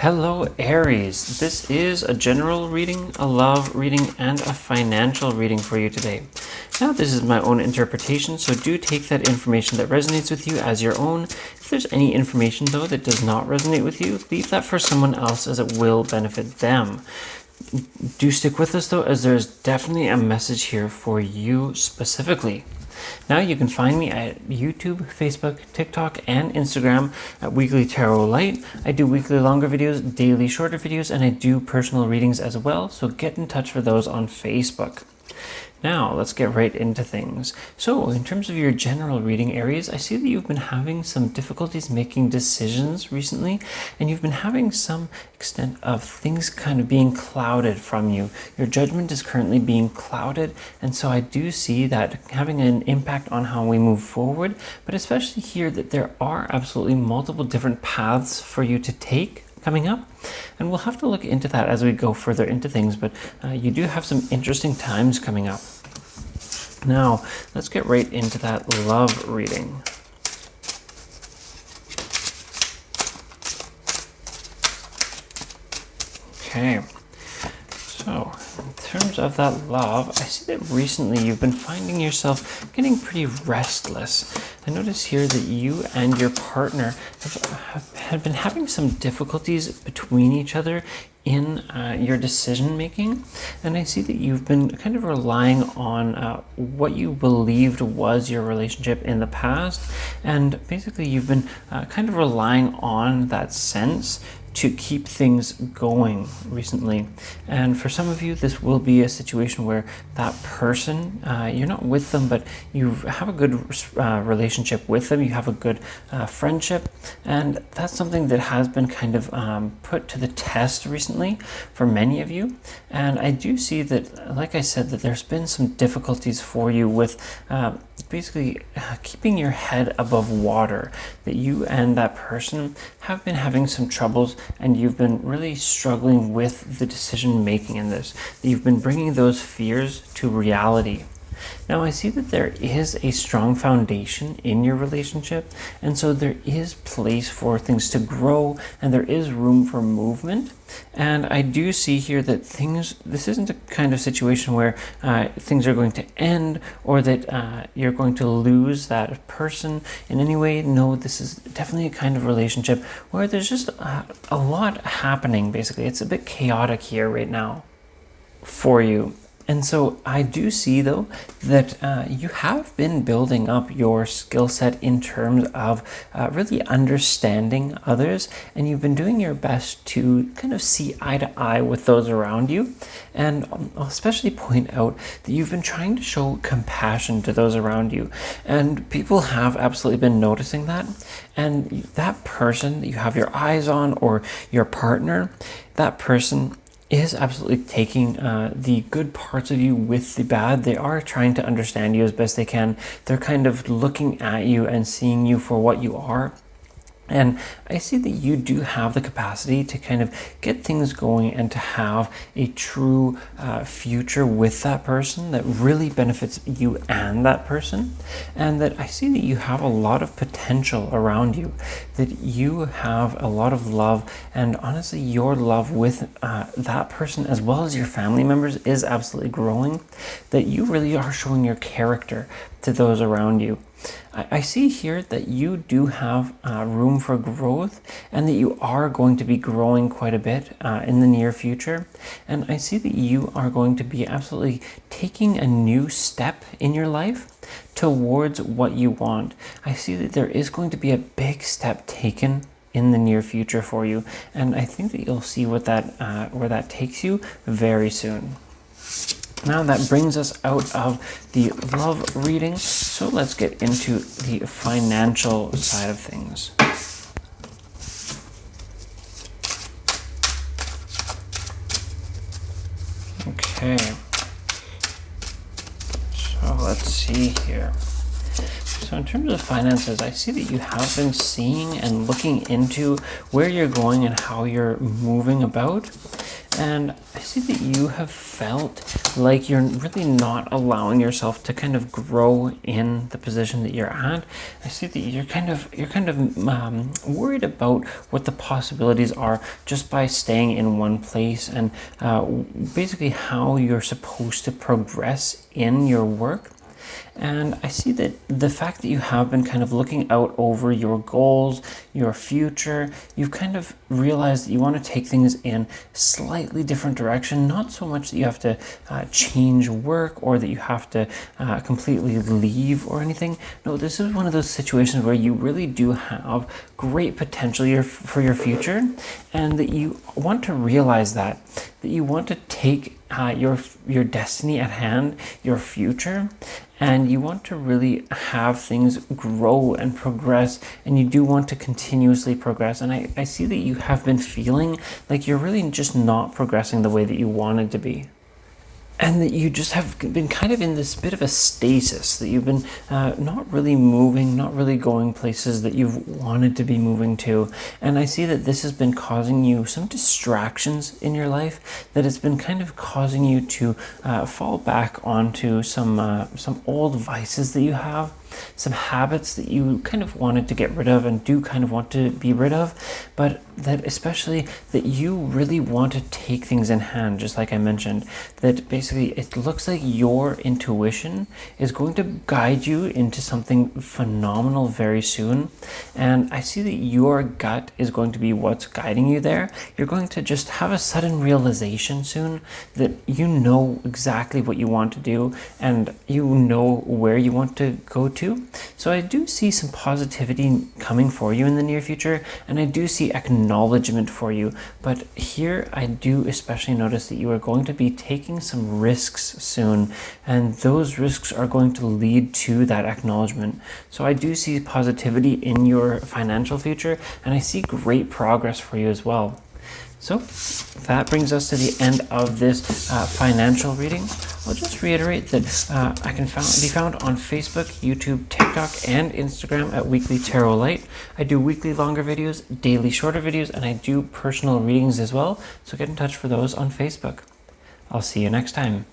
Hello Aries, this is a general reading, a love reading, and a financial reading for you today. Now this is my own interpretation, so do take that information that resonates with you as your own. If there's any information though that does not resonate with you, leave that for someone else as it will benefit them. Do stick with us though, as there's definitely a message here for you specifically. Now you can find me at YouTube, Facebook, TikTok, and Instagram at Weekly Tarot Light. I do weekly longer videos, daily shorter videos, and I do personal readings as well, so get in touch for those on Facebook. Now, let's get right into things. So, in terms of your general reading, Aries, I see that you've been having some difficulties making decisions recently, and you've been having some extent of things kind of being clouded from you. Your judgment is currently being clouded, and so I do see that having an impact on how we move forward, but especially here that there are absolutely multiple different paths for you to take coming up, and we'll have to look into that as we go further into things, but you do have some interesting times coming up. Now let's get right into that love reading. Okay, so in terms of that love, I see that recently you've been finding yourself getting pretty restless. I notice here that you and your partner have been having some difficulties between each other in your decision making, and I see that you've been kind of relying on what you believed was your relationship in the past, and basically you've been kind of relying on that sense to keep things going recently. And for some of you, this will be a situation where that person, you're not with them, but you have a good relationship with them, you have a good friendship, and that's something that has been kind of put to the test recently for many of you. And I do see that, like I said, that there's been some difficulties for you with basically keeping your head above water, that you and that person have been having some troubles, and you've been really struggling with the decision making in this, that you've been bringing those fears to reality. Now I see that there is a strong foundation in your relationship, and so there is place for things to grow, and there is room for movement. And I do see here that this isn't a kind of situation where things are going to end, or that you're going to lose that person in any way. No, this is definitely a kind of relationship where there's just a lot happening. Basically, it's a bit chaotic here right now for you. And so I do see, though, that you have been building up your skill set in terms of really understanding others, and you've been doing your best to kind of see eye to eye with those around you. And I'll especially point out that you've been trying to show compassion to those around you, and people have absolutely been noticing that. And that person that you have your eyes on, or your partner, that person is absolutely taking the good parts of you with the bad. They are trying to understand you as best they can. They're kind of looking at you and seeing you for what you are. And I see that you do have the capacity to kind of get things going and to have a true future with that person that really benefits you and that person. And that I see that you have a lot of potential around you, that you have a lot of love, and honestly your love with that person as well as your family members is absolutely growing, that you really are showing your character to those around you. I see here that you do have room for growth, and that you are going to be growing quite a bit in the near future. And I see that you are going to be absolutely taking a new step in your life towards what you want. I see that there is going to be a big step taken in the near future for you, and I think that you'll see what where that takes you very soon. Now that brings us out of the love reading, so let's get into the financial side of things. Okay, so let's see here. So in terms of finances, I see that you have been seeing and looking into where you're going and how you're moving about. And I see that you have felt like you're really not allowing yourself to kind of grow in the position that you're at. I see that you're kind of worried about what the possibilities are just by staying in one place, and basically how you're supposed to progress in your work. And I see that the fact that you have been kind of looking out over your goals, your future, you've kind of realized that you want to take things in slightly different direction. Not so much that you have to change work or that you have to completely leave or anything. No, this is one of those situations where you really do have great potential for your future, and that you want to realize that you want to take your destiny at hand, your future, and you want to really have things grow and progress, and you do want to continuously progress. And I see that you have been feeling like you're really just not progressing the way that you wanted to be. And that you just have been kind of in this bit of a stasis, that you've been not really moving, not really going places that you've wanted to be moving to. And I see that this has been causing you some distractions in your life, that it's been kind of causing you to fall back onto some old vices that you have, some habits that you kind of wanted to get rid of and do kind of want to be rid of, but that especially that you really want to take things in hand, just like I mentioned, that basically it looks like your intuition is going to guide you into something phenomenal very soon. And I see that your gut is going to be what's guiding you there. You're going to just have a sudden realization soon that you know exactly what you want to do, and you know where you want to go to. So I do see some positivity coming for you in the near future, and I do see acknowledgement for you. But here I do especially notice that you are going to be taking some risks soon, and those risks are going to lead to that acknowledgement. So I do see positivity in your financial future, and I see great progress for you as well. So that brings us to the end of this financial reading. I'll just reiterate that I can be found on Facebook, YouTube, TikTok, and Instagram at Weekly Tarot Light. I do weekly longer videos, daily shorter videos, and I do personal readings as well. So get in touch for those on Facebook. I'll see you next time.